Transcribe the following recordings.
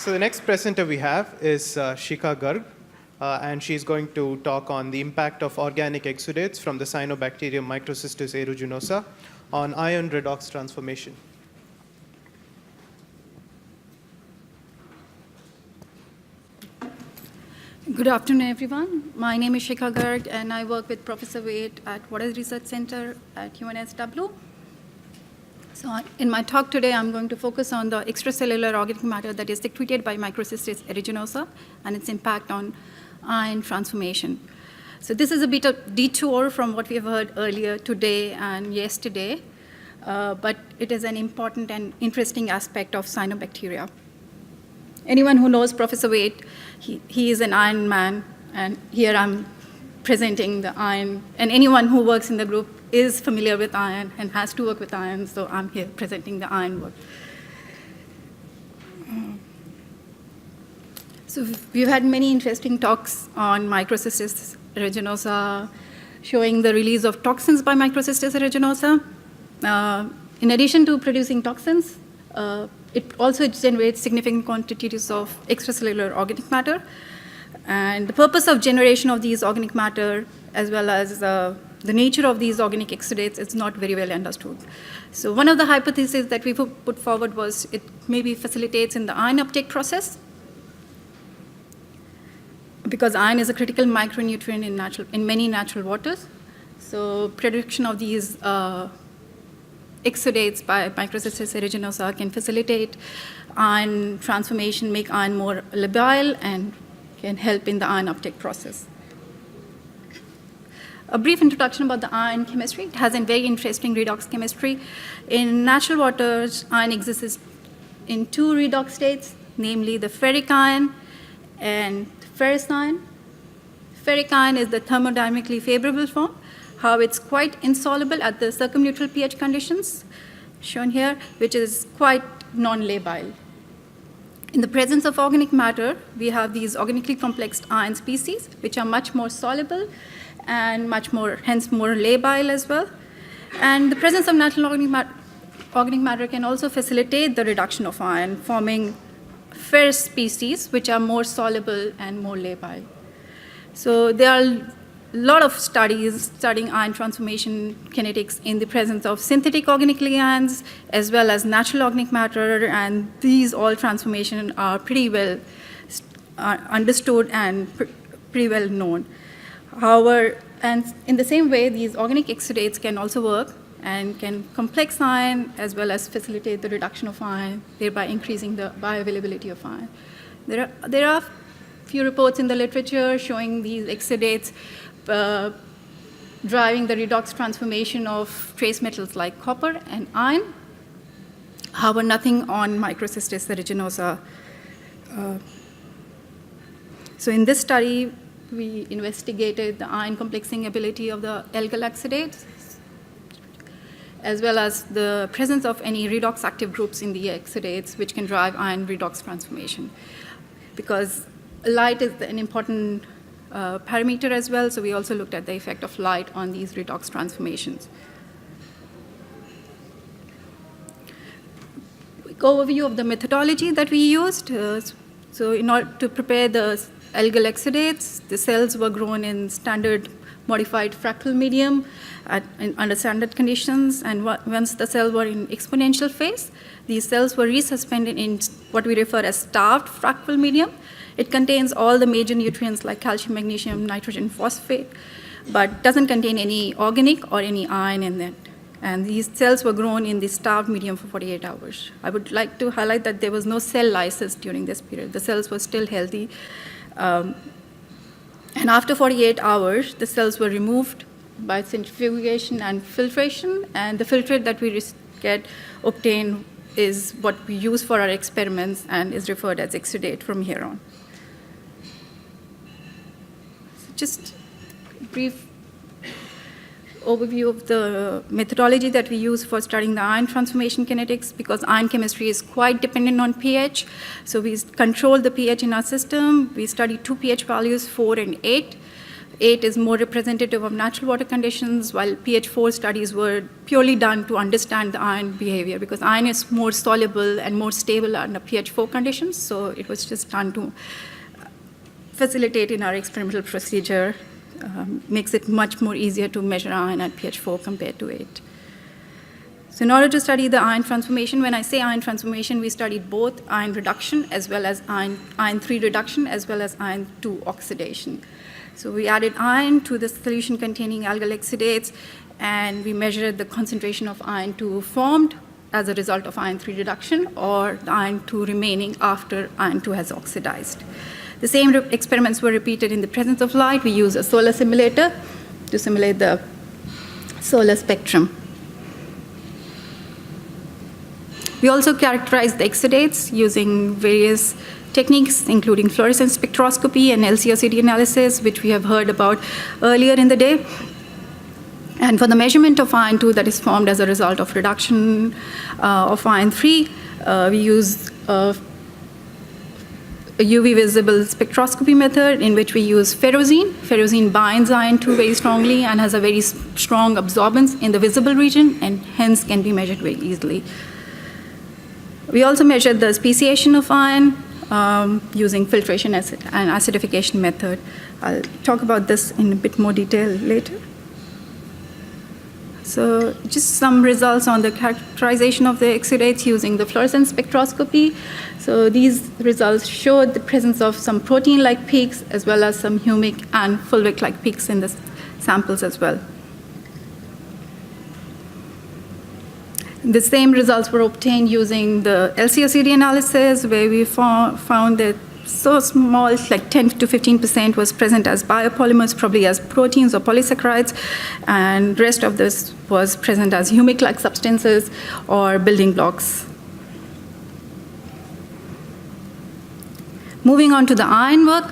So the next presenter we have is Shikha Garg, and she's going to talk on the impact of organic exudates from the Cyanobacteria Microcystis aeruginosa on ion redox transformation. Good afternoon, everyone. My name is Shikha Garg, and I work with Professor Wade at Waters Research Center at UNSW. So in my talk today, I'm going to focus on the extracellular organic matter that is secreted by Microcystis aeruginosa and its impact on ion transformation. So this is a bit of detour from what we have heard earlier today and yesterday, but it is an important and interesting aspect of cyanobacteria. Anyone who knows Professor Wade, he is an iron man, and here I'm presenting the iron. And anyone who works in the group is familiar with iron and has to work with iron, so I'm here presenting the iron work. So we've had many interesting talks on Microcystis aeruginosa, showing the release of toxins by Microcystis aeruginosa. In addition to producing toxins, it also generates significant quantities of extracellular organic matter. And the purpose of generation of these organic matter, as well as the nature of these organic exudates, is not very well understood. So one of the hypotheses that we put forward was it maybe facilitates in the ion uptake process, because iron is a critical micronutrient in many natural waters. So production of these exudates by Microcystis aeruginosa can facilitate ion transformation, make iron more labile, and can help in the ion uptake process. A brief introduction about the ion chemistry. It has a very interesting redox chemistry. In natural waters, iron exists in two redox states, namely the ferric ion and ferrous ion. Ferric ion is the thermodynamically favorable form. How it's quite insoluble at the circumneutral pH conditions, shown here, which is quite non-labile. In the presence of organic matter, we have these organically complex ion species, which are much more soluble and hence more labile as well. And the presence of natural organic matter can also facilitate the reduction of iron, forming ferrous species, which are more soluble and more labile. So there are a lot of studies studying ion transformation kinetics in the presence of synthetic organic ligands as well as natural organic matter, and these all transformations are pretty well understood and pretty well known. However, and in the same way, these organic exudates can also work and can complex iron as well as facilitate the reduction of iron, thereby increasing the bioavailability of iron. There are few reports in the literature showing these exudates driving the redox transformation of trace metals like copper and iron. However, nothing on Microcystis aeruginosa. So in this study, we investigated the ion complexing ability of the algal exudates, as well as the presence of any redox active groups in the exudates, which can drive ion redox transformation. Because light is an important parameter as well, so we also looked at the effect of light on these redox transformations. Quick overview of the methodology that we used. So in order to prepare the algal exudates, the cells were grown in standard modified fractal medium under standard conditions, and once the cells were in exponential phase, these cells were resuspended in what we refer as starved fractal medium. It contains all the major nutrients like calcium, magnesium, nitrogen, phosphate, but doesn't contain any organic or any iron in it. And these cells were grown in the starved medium for 48 hours. I would like to highlight that there was no cell lysis during this period. The cells were still healthy. And after 48 hours, the cells were removed by centrifugation and filtration, and the filtrate that we obtain is what we use for our experiments and is referred as exudate from here on. So just a brief overview of the methodology that we use for studying the ion transformation kinetics, because ion chemistry is quite dependent on pH. So we control the pH in our system. We study two pH values, 4 and 8. 8 is more representative of natural water conditions, while pH 4 studies were purely done to understand the ion behavior, because iron is more soluble and more stable under pH 4 conditions, so it was just done to facilitate in our experimental procedure, makes it much more easier to measure iron at pH 4 compared to 8. So in order to study the ion transformation, when I say ion transformation, we studied both ion reduction as well as ion 3 reduction as well as ion 2 oxidation. So we added iron to the solution containing algal exudates, and we measured the concentration of ion 2 formed as a result of ion 3 reduction, or the ion 2 remaining after ion 2 has oxidized. The same experiments were repeated in the presence of light. We used a solar simulator to simulate the solar spectrum. We also characterized the exudates using various techniques, including fluorescence spectroscopy and LC-OCD analysis, which we have heard about earlier in the day. And for the measurement of ion 2 that is formed as a result of reduction of ion 3, we use a UV visible spectroscopy method in which we use ferrozene. Ferrozene binds ion 2 very strongly and has a very strong absorbance in the visible region, and hence can be measured very easily. We also measured the speciation of iron using filtration and acidification method. I'll talk about this in a bit more detail later. So just some results on the characterization of the exudates using the fluorescence spectroscopy. So these results showed the presence of some protein-like peaks as well as some humic and fulvic-like peaks in the samples as well. The same results were obtained using the LC-OCD analysis, where we found that so small, like 10 to 15% was present as biopolymers, probably as proteins or polysaccharides, and the rest of this was present as humic-like substances or building blocks. Moving on to the iron work.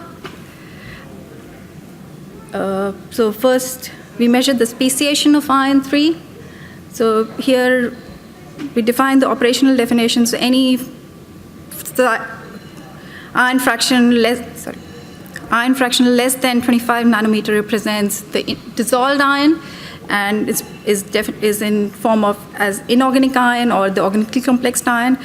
So first, we measured the speciation of iron 3. So here, we define the operational definition. So any iron fraction less than 25 nanometer represents the dissolved iron, and is in form of as inorganic iron or the organically complexed iron.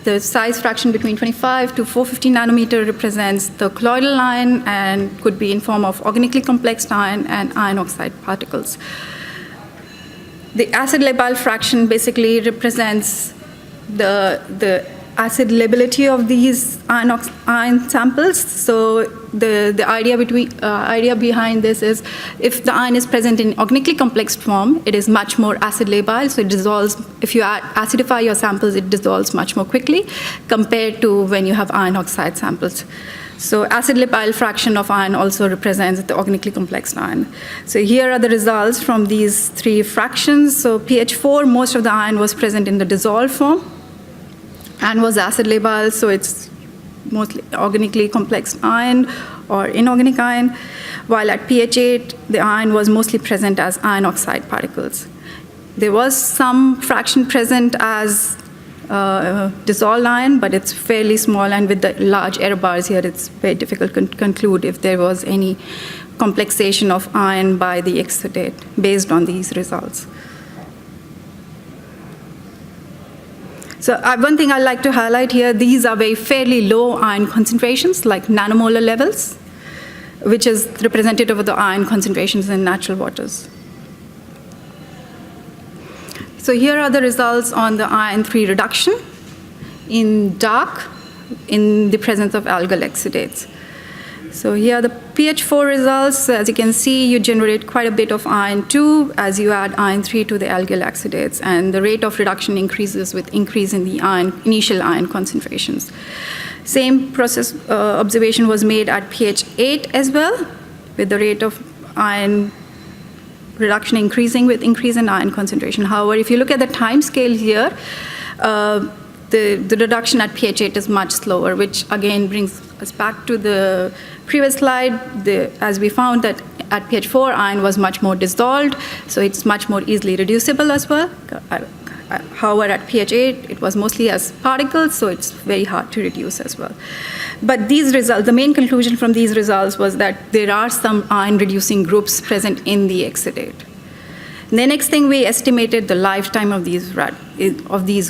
The size fraction between 25 to 450 nanometer represents the colloidal iron and could be in form of organically complexed iron and iron oxide particles. The acid labile fraction basically represents the acid lability of these iron samples. So the idea behind this is, if the iron is present in organically complex form, it is much more acid labile. So it dissolves. If you acidify your samples, it dissolves much more quickly compared to when you have iron oxide samples. So acid labile fraction of iron also represents the organically complex iron. So here are the results from these three fractions. So pH 4, most of the iron was present in the dissolved form and was acid labile, so it's mostly organically complex iron or inorganic iron, while at pH 8, the iron was mostly present as iron oxide particles. There was some fraction present as dissolved iron, but it's fairly small, and with the large error bars here, it's very difficult to conclude if there was any complexation of iron by the exudate based on these results. So one thing I'd like to highlight here, these are very fairly low iron concentrations, like nanomolar levels, which is representative of the iron concentrations in natural waters. So here are the results on the iron 3 reduction in dark in the presence of algal exudates. So here are the pH 4 results. As you can see, you generate quite a bit of iron 2 as you add iron 3 to the algal exudates, and the rate of reduction increases with increase in the initial iron concentrations. Same process observation was made at pH 8 as well, with the rate of iron reduction increasing with increase in iron concentration. However, if you look at the time scale here, the reduction at pH 8 is much slower, which again brings us back to the previous slide. As we found that at pH 4, iron was much more dissolved, so it's much more easily reducible as well, However, at pH 8, it was mostly as particles, so it's very hard to reduce as well. But these results, the main conclusion from these results was that there are some iron-reducing groups present in the exudate. The next thing, we estimated the lifetime of these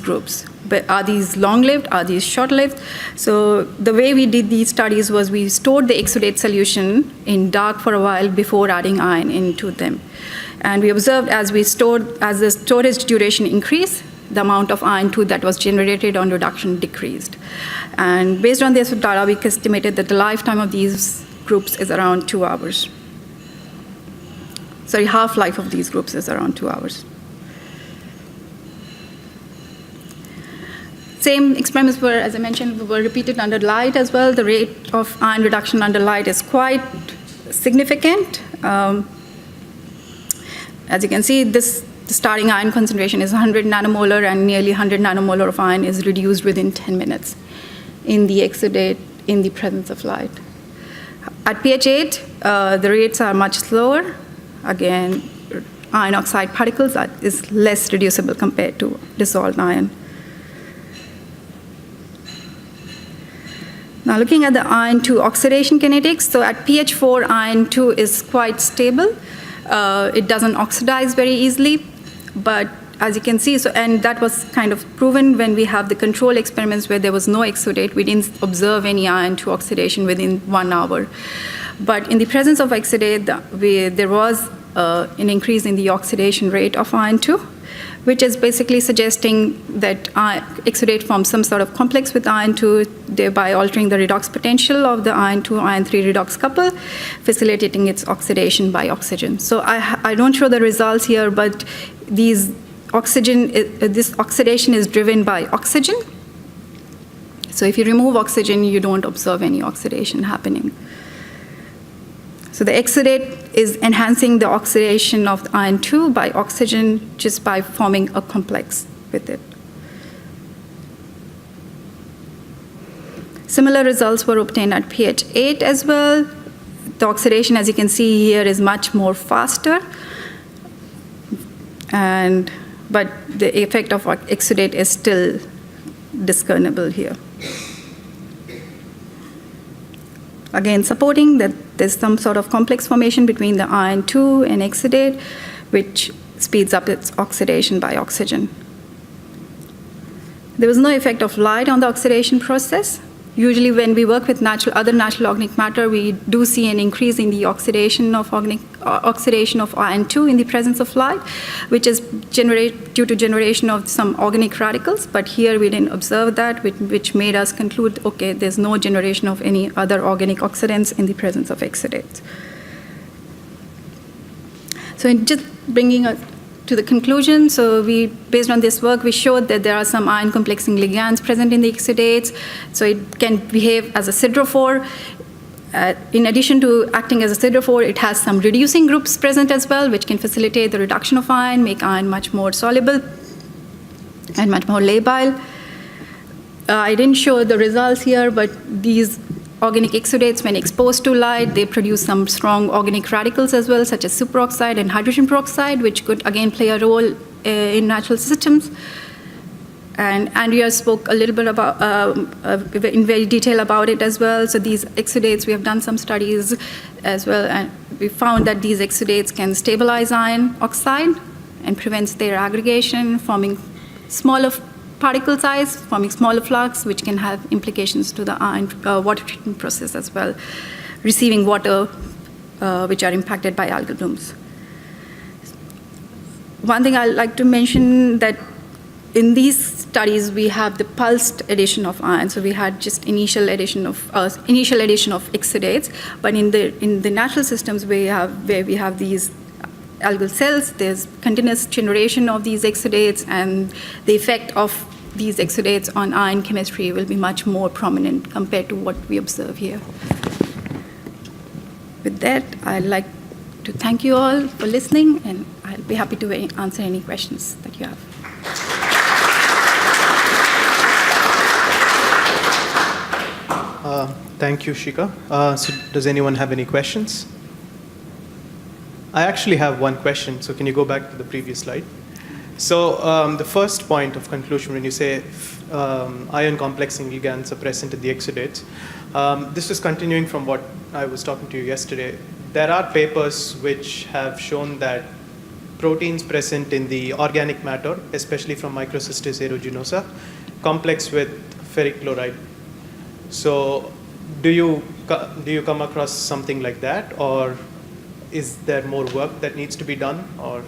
groups. But are these long-lived? Are these short-lived? So the way we did these studies was we stored the exudate solution in dark for a while before adding iron into them. And we observed as the storage duration increased, the amount of iron 2 that was generated on reduction decreased. And based on this data, we estimated that the lifetime of these groups is around 2 hours. Sorry, half-life of these groups is around 2 hours. Same experiments were, as I mentioned, were repeated under light as well. The rate of iron reduction under light is quite significant. As you can see, the starting iron concentration is 100 nanomolar, and nearly 100 nanomolar of iron is reduced within 10 minutes in the exudate in the presence of light. At pH 8, the rates are much slower. Again, iron oxide particles is less reducible compared to dissolved iron. Now, looking at the iron 2 oxidation kinetics, so at pH 4, iron 2 is quite stable. It doesn't oxidize very easily, but as you can see, and that was kind of proven when we have the control experiments where there was no exudate. We didn't observe any iron 2 oxidation within 1 hour. But in the presence of exudate, there was an increase in the oxidation rate of iron 2, which is basically suggesting that exudate forms some sort of complex with iron 2, thereby altering the redox potential of the iron 2, iron 3 redox couple, facilitating its oxidation by oxygen. So I don't show the results here, but this oxidation is driven by oxygen. So if you remove oxygen, you don't observe any oxidation happening. So the exudate is enhancing the oxidation of the iron 2 by oxygen just by forming a complex with it. Similar results were obtained at pH 8 as well. The oxidation, as you can see here, is much more faster. But the effect of exudate is still discernible here. Again, supporting that there's some sort of complex formation between the iron 2 and exudate, which speeds up its oxidation by oxygen. There was no effect of light on the oxidation process. Usually when we work with other natural organic matter, we do see an increase in the oxidation of iron 2 in the presence of light, which is due to generation of some organic radicals. But here we didn't observe that, which made us conclude, okay, there's no generation of any other organic oxidants in the presence of exudates. So in just bringing us to the conclusion, so based on this work, we showed that there are some iron complexing ligands present in the exudates. So it can behave as a siderophore. In addition to acting as a siderophore, it has some reducing groups present as well, which can facilitate the reduction of iron, make iron much more soluble and much more labile. I didn't show the results here, but these organic exudates, when exposed to light, they produce some strong organic radicals as well, such as superoxide and hydrogen peroxide, which could again play a role in natural systems. And Andrea spoke a little bit about, in very detail about it as well. So these exudates, we have done some studies as well, and we found that these exudates can stabilize iron oxide and prevents their aggregation, forming smaller particle size, forming smaller flux, which can have implications to the iron water treatment process as well, receiving water which are impacted by algal blooms. One thing I'd like to mention that in these studies, we have the pulsed addition of iron. So we had just initial addition of exudates, but in the natural systems where we have these algal cells, there's continuous generation of these exudates, and the effect of these exudates on iron chemistry will be much more prominent compared to what we observe here. With that, I'd like to thank you all for listening, and I'll be happy to answer any questions that you have. Thank you, Shikha. So does anyone have any questions? I actually have one question, so can you go back to the previous slide? So the first point of conclusion when you say ion complexing ligands are present in the exudates, this is continuing from what I was talking to you yesterday. There are papers which have shown that proteins present in the organic matter, especially from Microcystis aeruginosa, complex with ferric chloride. So do you come across something like that, or is there more work that needs to be done, or?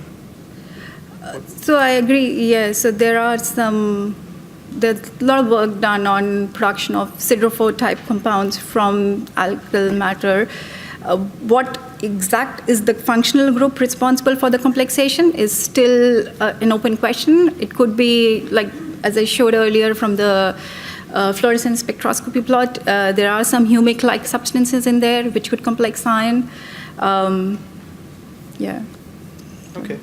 So I agree, yes. So there's a lot of work done on production of siderophore type compounds from algal matter. What exact is the functional group responsible for the complexation is still an open question. It could be, like, as I showed earlier from the fluorescence spectroscopy plot, there are some humic-like substances in there which could complex ion. Yeah. Okay.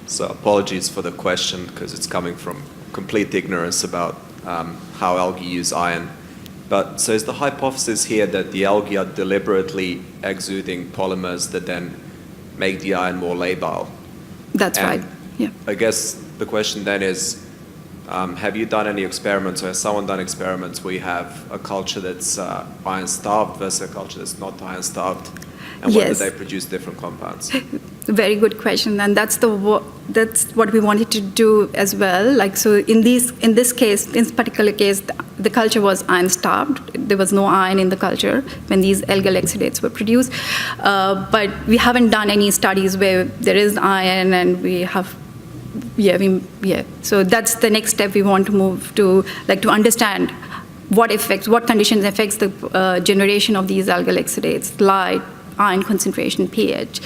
So apologies for the question, because it's coming from complete ignorance about how algae use iron. But so is the hypothesis here that the algae are deliberately exuding polymers that then make the iron more labile? That's right, yeah. I guess the question then is, have you done any experiments, or has someone done experiments where you have a culture that's iron-starved versus a culture that's not iron-starved? And whether Yes. they produce different compounds? Very good question, and that's what we wanted to do as well. Like, so in this particular case, the culture was iron-starved. There was no iron in the culture when these algal exudates were produced. But we haven't done any studies where there is iron, and we have. So that's the next step we want to move to, like, to understand what conditions affects the generation of these algal exudates, light, iron concentration, pH.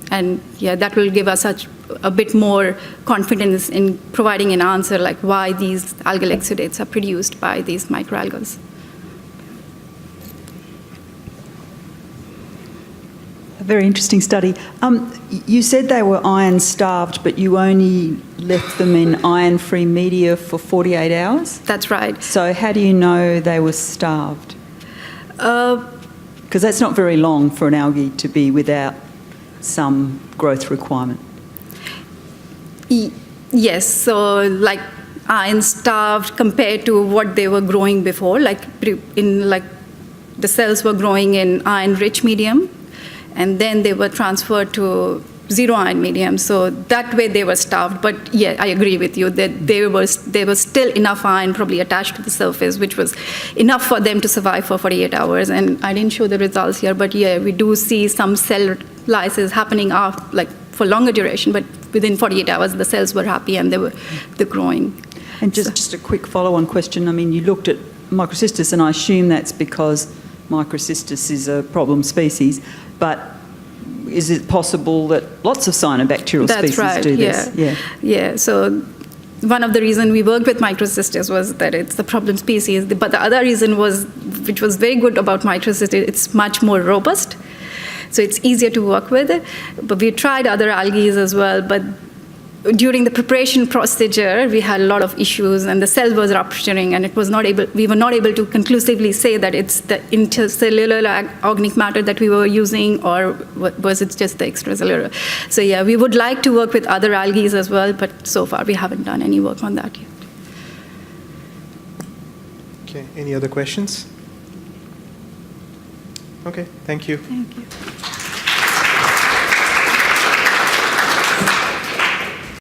That will give us a bit more confidence in providing an answer, like why these algal exudates are produced by these microalgae. A very interesting study. You said they were iron-starved, but you only left them in iron-free media for 48 hours? That's right. So how do you know they were starved? Because that's not very long for an algae to be without some growth requirement. Yes, so like iron-starved compared to what they were growing before, the cells were growing in iron-rich medium, and then they were transferred to zero iron medium. So that way they were starved. But yeah, I agree with you that there was still enough iron probably attached to the surface, which was enough for them to survive for 48 hours. And I didn't show the results here, but yeah, we do see some cell lysis happening for longer duration, but within 48 hours the cells were happy and they're growing. And just a quick follow-on question. I mean, you looked at Microcystis, and I assume that's because Microcystis is a problem species, but is it possible that lots of cyanobacterial species do this? Yeah. So one of the reasons we worked with Microcystis was that it's the problem species, but the other reason which was very good about Microcystis, it's much more robust, so it's easier to work with. But we tried other algae as well, but during the preparation procedure, we had a lot of issues, and the cell was rupturing, and we were not able to conclusively say that it's the intercellular organic matter that we were using, or was it just the extracellular. So yeah, we would like to work with other algae as well, but so far we haven't done any work on that yet. Okay, any other questions? Okay, thank you. Thank you.